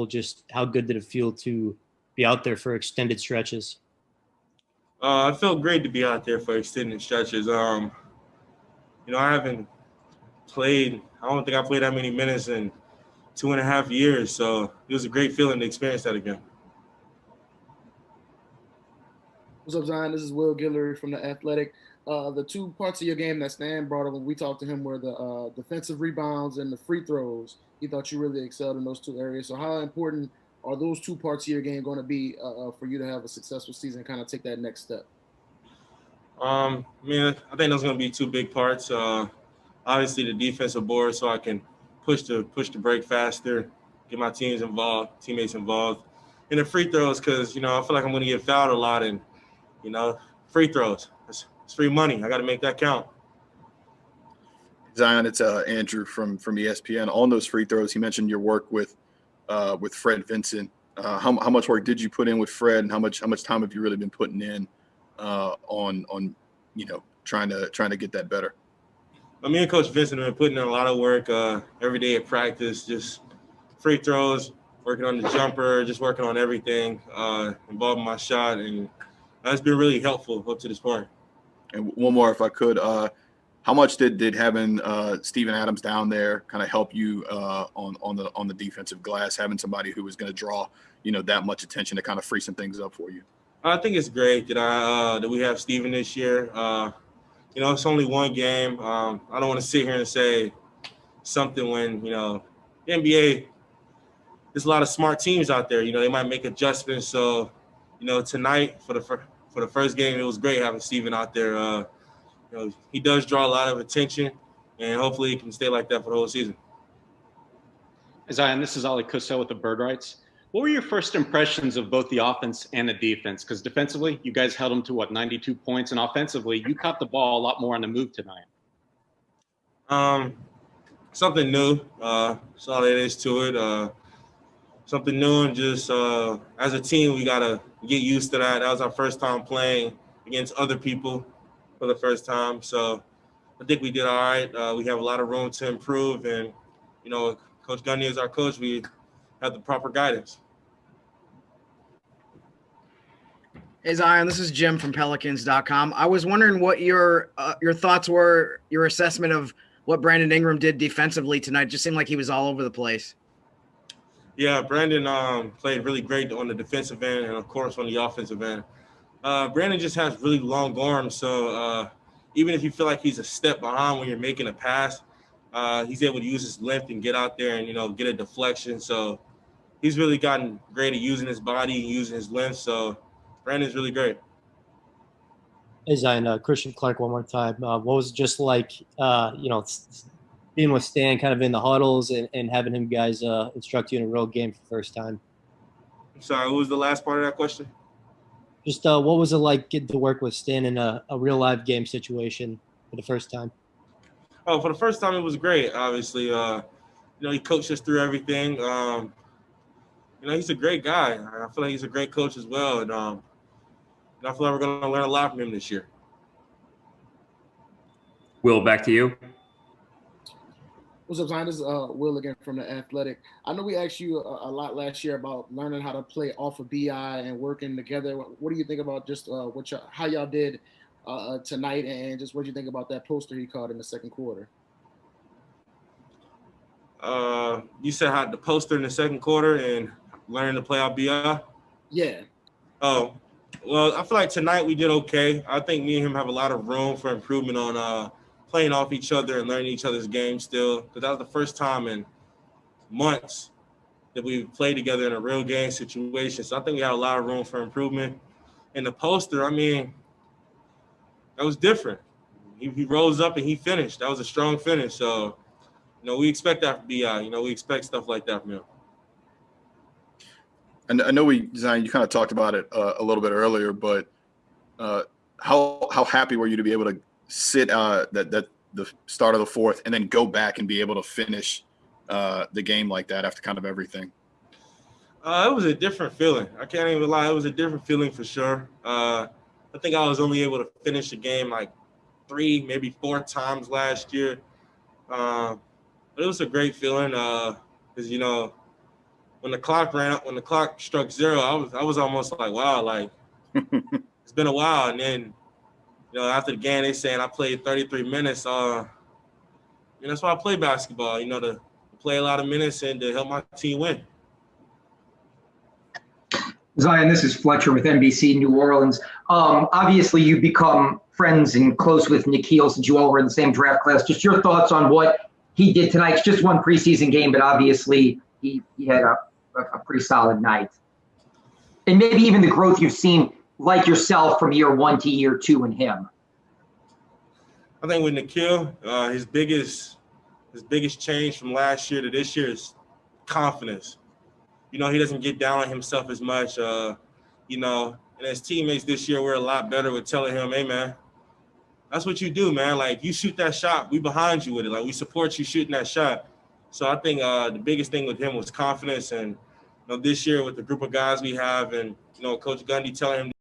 Just how good did it feel to be out there for extended stretches? It felt great to be out there for extended stretches. I haven't played. I don't think I played that many minutes in 2.5 years. So it was a great feeling to experience that again. What's up, Zion? This is Will Guillory from The Athletic. The two parts of your game that Stan brought up when we talked to him were the defensive rebounds and the free throws. He thought you really excelled in those two areas. So how important are those two parts of your game going to be for you to have a successful season and kind of take that next step? I think those are going to be two big parts. Obviously, the defensive board, so I can push the break faster, get my teammates involved, and the free throws because I feel like I'm going to get fouled a lot, and free throws. It's free money. I got to make that count. Zion, it's Andrew from ESPN. On those free throws, he mentioned your work with Fred Vincent. How much work did you put in with Fred, and how much time have you really been putting in on trying to get that better? Me and Coach Vincent have been putting in a lot of work every day at practice, just free throws, working on the jumper, just working on everything involving my shot, and that's been really helpful up to this point. And one more, if I could, how much did having Steven Adams down there kind of help you on the defensive glass, having somebody who was going to draw that much attention to kind of free some things up for you? I think it's great that we have Steven this year. It's only one game. I don't want to sit here and say something when the NBA. There's a lot of smart teams out there. They might make adjustments. So, tonight for the first game, it was great having Steven out there. He does draw a lot of attention, and hopefully he can stay like that for the whole season. Zion, this is Ali Kusso with the Bird Rights. What were your first impressions of both the offense and the defense? Because defensively, you guys held them to 92 points, and offensively, you caught the ball a lot more on the move tonight. Something new. That's all there is to it. Something new, and just as a team, we gotta get used to that. That was our first time playing against other people for the first time, so I think we did all right. We have a lot of room to improve, and Coach Gundy is our coach. We have the proper guidance. Hey Zion, this is Jim from Pelicans.com. I was wondering what your thoughts were, your assessment of what Brandon Ingram did defensively tonight. Just seemed like he was all over the place. Yeah, Brandon played really great on the defensive end and, of course, on the offensive end. Brandon just has really long arms, so even if you feel like he's a step behind when you're making a pass, he's able to use his length and get out there and, get a deflection. So he's really gotten great at using his body and using his length. So Brandon's really great. Hey, Zion, Christian Clark one more time. What was it just like, being with Stan kind of in the huddles and having him guys instruct you in a real game for the first time? I'm sorry, what was the last part of that question? Just what was it like getting to work with Stan in a real live game situation for the first time? Oh, for the first time, it was great. Obviously, he coached us through everything. He's a great guy. I feel like he's a great coach as well. And I feel like we're going to learn a lot from him this year. Will, back to you. What's up, Zion? This is Will again from The Athletic. I know we asked you a lot last year about learning how to play off of BI and working together. What do you think about just how y'all did tonight, and just what do you think about that poster he caught in the second quarter? You said how the poster in the second quarter and learning to play off BI? Yeah. Oh, well, I feel like tonight we did okay. I think me and him have a lot of room for improvement on playing off each other and learning each other's game still, because that was the first time in months that we played together in a real game situation. So I think we have a lot of room for improvement. And the poster, that was different. He rose up and he finished. That was a strong finish. So, we expect that from BI. We expect stuff like that from him. And I know Zion, you kind of talked about it a little bit earlier, but how happy were you to be able to sit the start of the fourth and then go back and be able to finish the game like that after kind of everything? It was a different feeling. I can't even lie. It was a different feeling for sure. I think I was only able to finish the game like 3, maybe 4 times last year. But it was a great feeling because, when the clock ran up, when the clock struck 0, I was almost like, wow, like it's been a while. And then, after the game, they saying I played 33 minutes. That's why I play basketball, to play a lot of minutes and to help my team win. Zion, this is Fletcher with NBC New Orleans. Obviously, you've become friends and close with Nikhil since you all were in the same draft class. Just your thoughts on what he did tonight. It's just one preseason game, but obviously he had a pretty solid night. And maybe even the growth you've seen, like yourself, from year 1 to year 2 in him. I think with Nikhil, his biggest change from last year to this year is confidence. He doesn't get down on himself as much, and his teammates this year were a lot better with telling him, hey, man, that's what you do, man. Like, you shoot that shot, we behind you with it. Like, we support you shooting that shot. So I think the biggest thing with him was confidence. And, this year with the group of guys we have and, Coach Gundy telling him